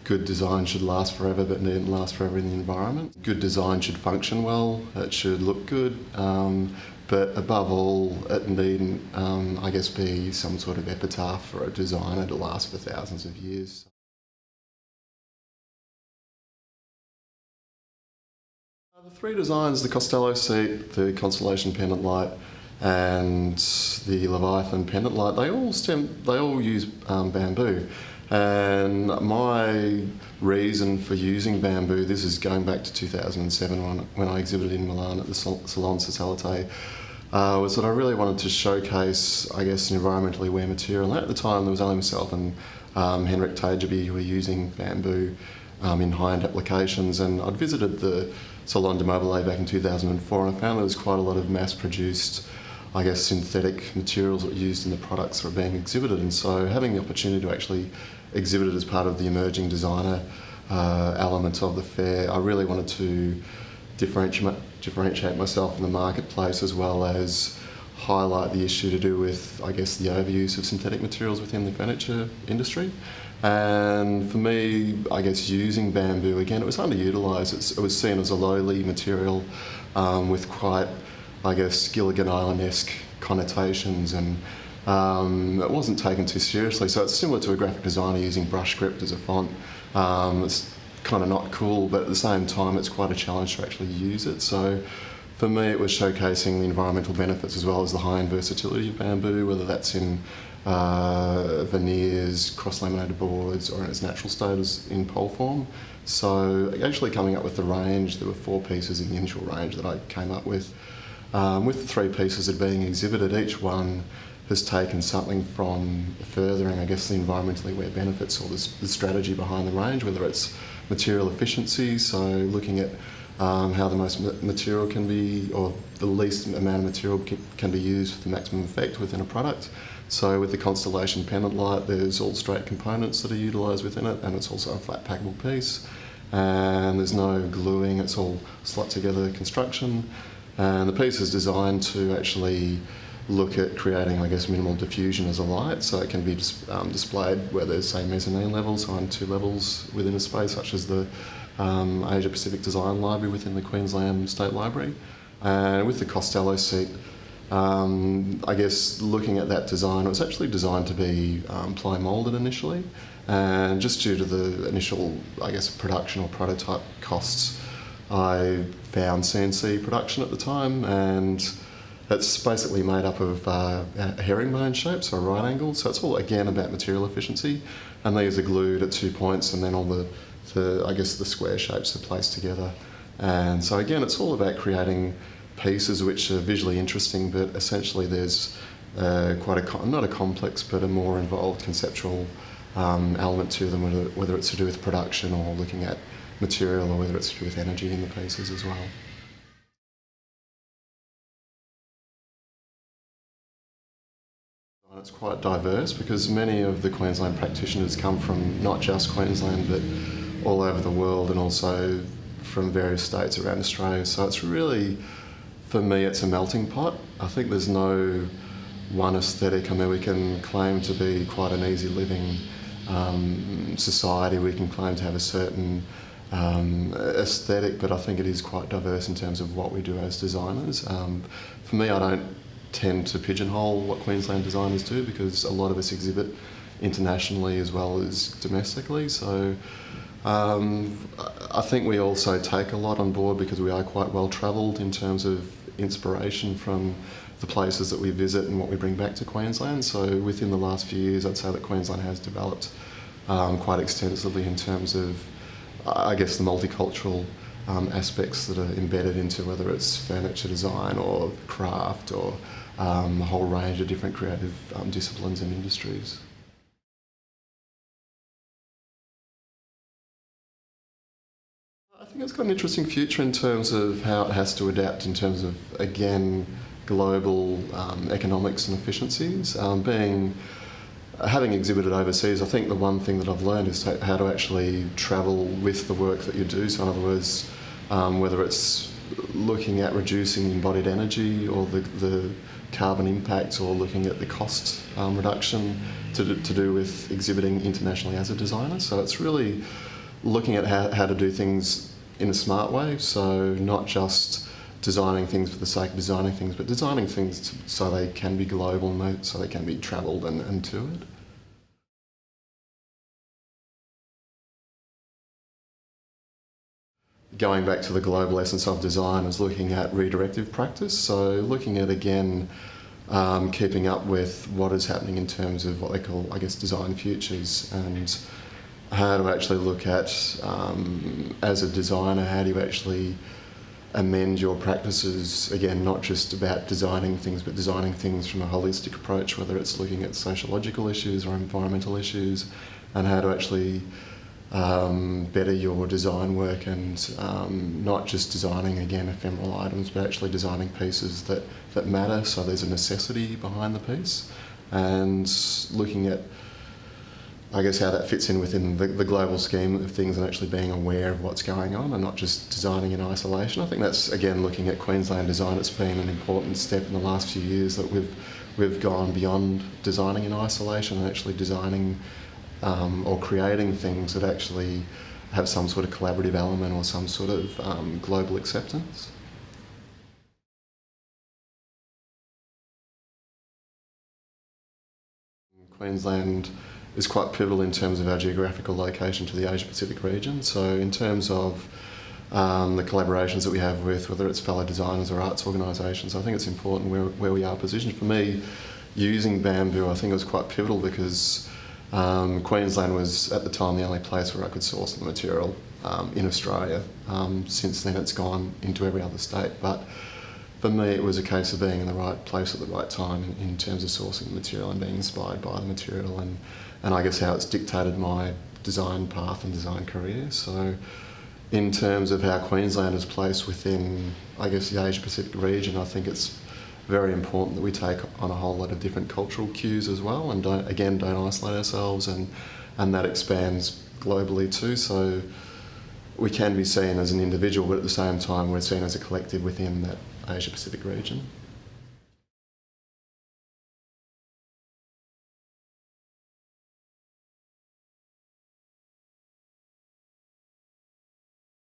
Good design should last forever, but needn't last forever in the environment. Good design should function well, it should look good, but above all, it needn't, be some sort of epitaph for a designer to last for thousands of years. The three designs, the Costello seat, the Constellation pendant light, and the Leviathan pendant light, they all use bamboo. And my reason for using bamboo, this is going back to 2007 when I exhibited in Milan at the Salon Socialite, was that I really wanted to showcase, an environmentally aware material. And at the time, there was only myself and Henrik Tejeby who were using bamboo in high-end applications. And I'd visited the Salon de Mobile back in 2004, and I found there was quite a lot of mass-produced, synthetic materials that were used in the products that were being exhibited. And so having the opportunity to actually exhibit it as part of the emerging designer element of the fair, I really wanted to differentiate myself in the marketplace, as well as highlight the issue to do with, the overuse of synthetic materials within the furniture industry. And for me, using bamboo, again, it was underutilised. It was seen as a lowly material with quite, Gilligan Island-esque connotations, and it wasn't taken too seriously. So it's similar to a graphic designer using brush script as a font. It's kind of not cool, but at the same time, it's quite a challenge to actually use it. So for me, it was showcasing the environmental benefits as well as the high-end versatility of bamboo, whether that's in veneers, cross-laminated boards, or in its natural state as in pole form. So actually coming up with the range, there were 4 pieces in the initial range that I came up with. With the 3 pieces that are being exhibited, each one has taken something from furthering, the environmentally aware benefits or the strategy behind the range, whether it's material efficiency, so looking at how the most material can be, or the least amount of material can be used for the maximum effect within a product. So with the Constellation pendant light, there's all straight components that are utilised within it, and it's also a flat packable piece. And there's no gluing, it's all slot together construction. And the piece is designed to actually look at creating, minimal diffusion as a light, so it can be displayed where there's, say, mezzanine levels, on 2 levels within a space, such as the Asia Pacific Design Library within the Queensland State Library. And with the Costello seat, looking at that design, it was actually designed to be ply moulded initially, and just due to the initial, production or prototype costs, I found CNC production at the time, and it's basically made up of herringbone shape, so a right angle. So it's all, again, about material efficiency, and these are glued at 2 points, and then all the square shapes are placed together. And so again, it's all about creating pieces which are visually interesting, but essentially there's not a complex, but a more involved conceptual element to them, whether it's to do with production or looking at material, or whether it's to do with energy in the pieces as well. It's quite diverse because many of the Queensland practitioners come from not just Queensland, but all over the world, and also from various states around Australia. So it's really, for me, it's a melting pot. I think there's no one aesthetic. We can claim to be quite an easy living society. We can claim to have a certain aesthetic, but I think it is quite diverse in terms of what we do as designers. For me, I don't tend to pigeonhole what Queensland designers do, because a lot of us exhibit internationally as well as domestically. So I think we also take a lot on board because we are quite well travelled in terms of inspiration from the places that we visit and what we bring back to Queensland. So within the last few years, I'd say that Queensland has developed quite extensively in terms of, the multicultural aspects that are embedded into, whether it's furniture design or craft or a whole range of different creative disciplines and industries. I think it's got an interesting future in terms of how it has to adapt in terms of, again, global economics and efficiencies. Having exhibited overseas, I think the one thing that I've learned is how to actually travel with the work that you do. So in other words, whether it's looking at reducing embodied energy or the carbon impact or looking at the cost reduction to do with exhibiting internationally as a designer. So it's really looking at how to do things in a smart way, so not just designing things for the sake of designing things, but designing things so they can be global, so they can be travelled and toured. Going back to the global essence of design is looking at redirective practice, so looking at, again, keeping up with what is happening in terms of what they call, I guess, design futures, and how to actually look at, as a designer, how do you actually amend your practices, again, not just about designing things, but designing things from a holistic approach, whether it's looking at sociological issues or environmental issues, and how to actually better your design work, and not just designing, again, ephemeral items, but actually designing pieces that matter, so there's a necessity behind the piece, and looking at, I guess, how that fits in within the global scheme of things, and actually being aware of what's going on and not just designing in isolation. I think that's, again, looking at Queensland design, it's been an important step in the last few years that we've gone beyond designing in isolation and actually designing or creating things that actually have some sort of collaborative element or some sort of global acceptance. Queensland is quite pivotal in terms of our geographical location to the Asia Pacific region. So in terms of the collaborations that we have with, whether it's fellow designers or arts organisations, I think it's important where we are positioned. For me, using bamboo, I think it was quite pivotal because Queensland was at the time the only place where I could source the material in Australia. Since then it's gone into every other state, but for me it was a case of being in the right place at the right time in terms of sourcing the material and being inspired by the material, and I guess how it's dictated my design path and design career. So in terms of how Queensland is placed within, I guess, the Asia Pacific region, I think it's very important that we take on a whole lot of different cultural cues as well, and don't isolate ourselves, and that expands globally too. So we can be seen as an individual, but at the same time we're seen as a collective within that Asia Pacific region.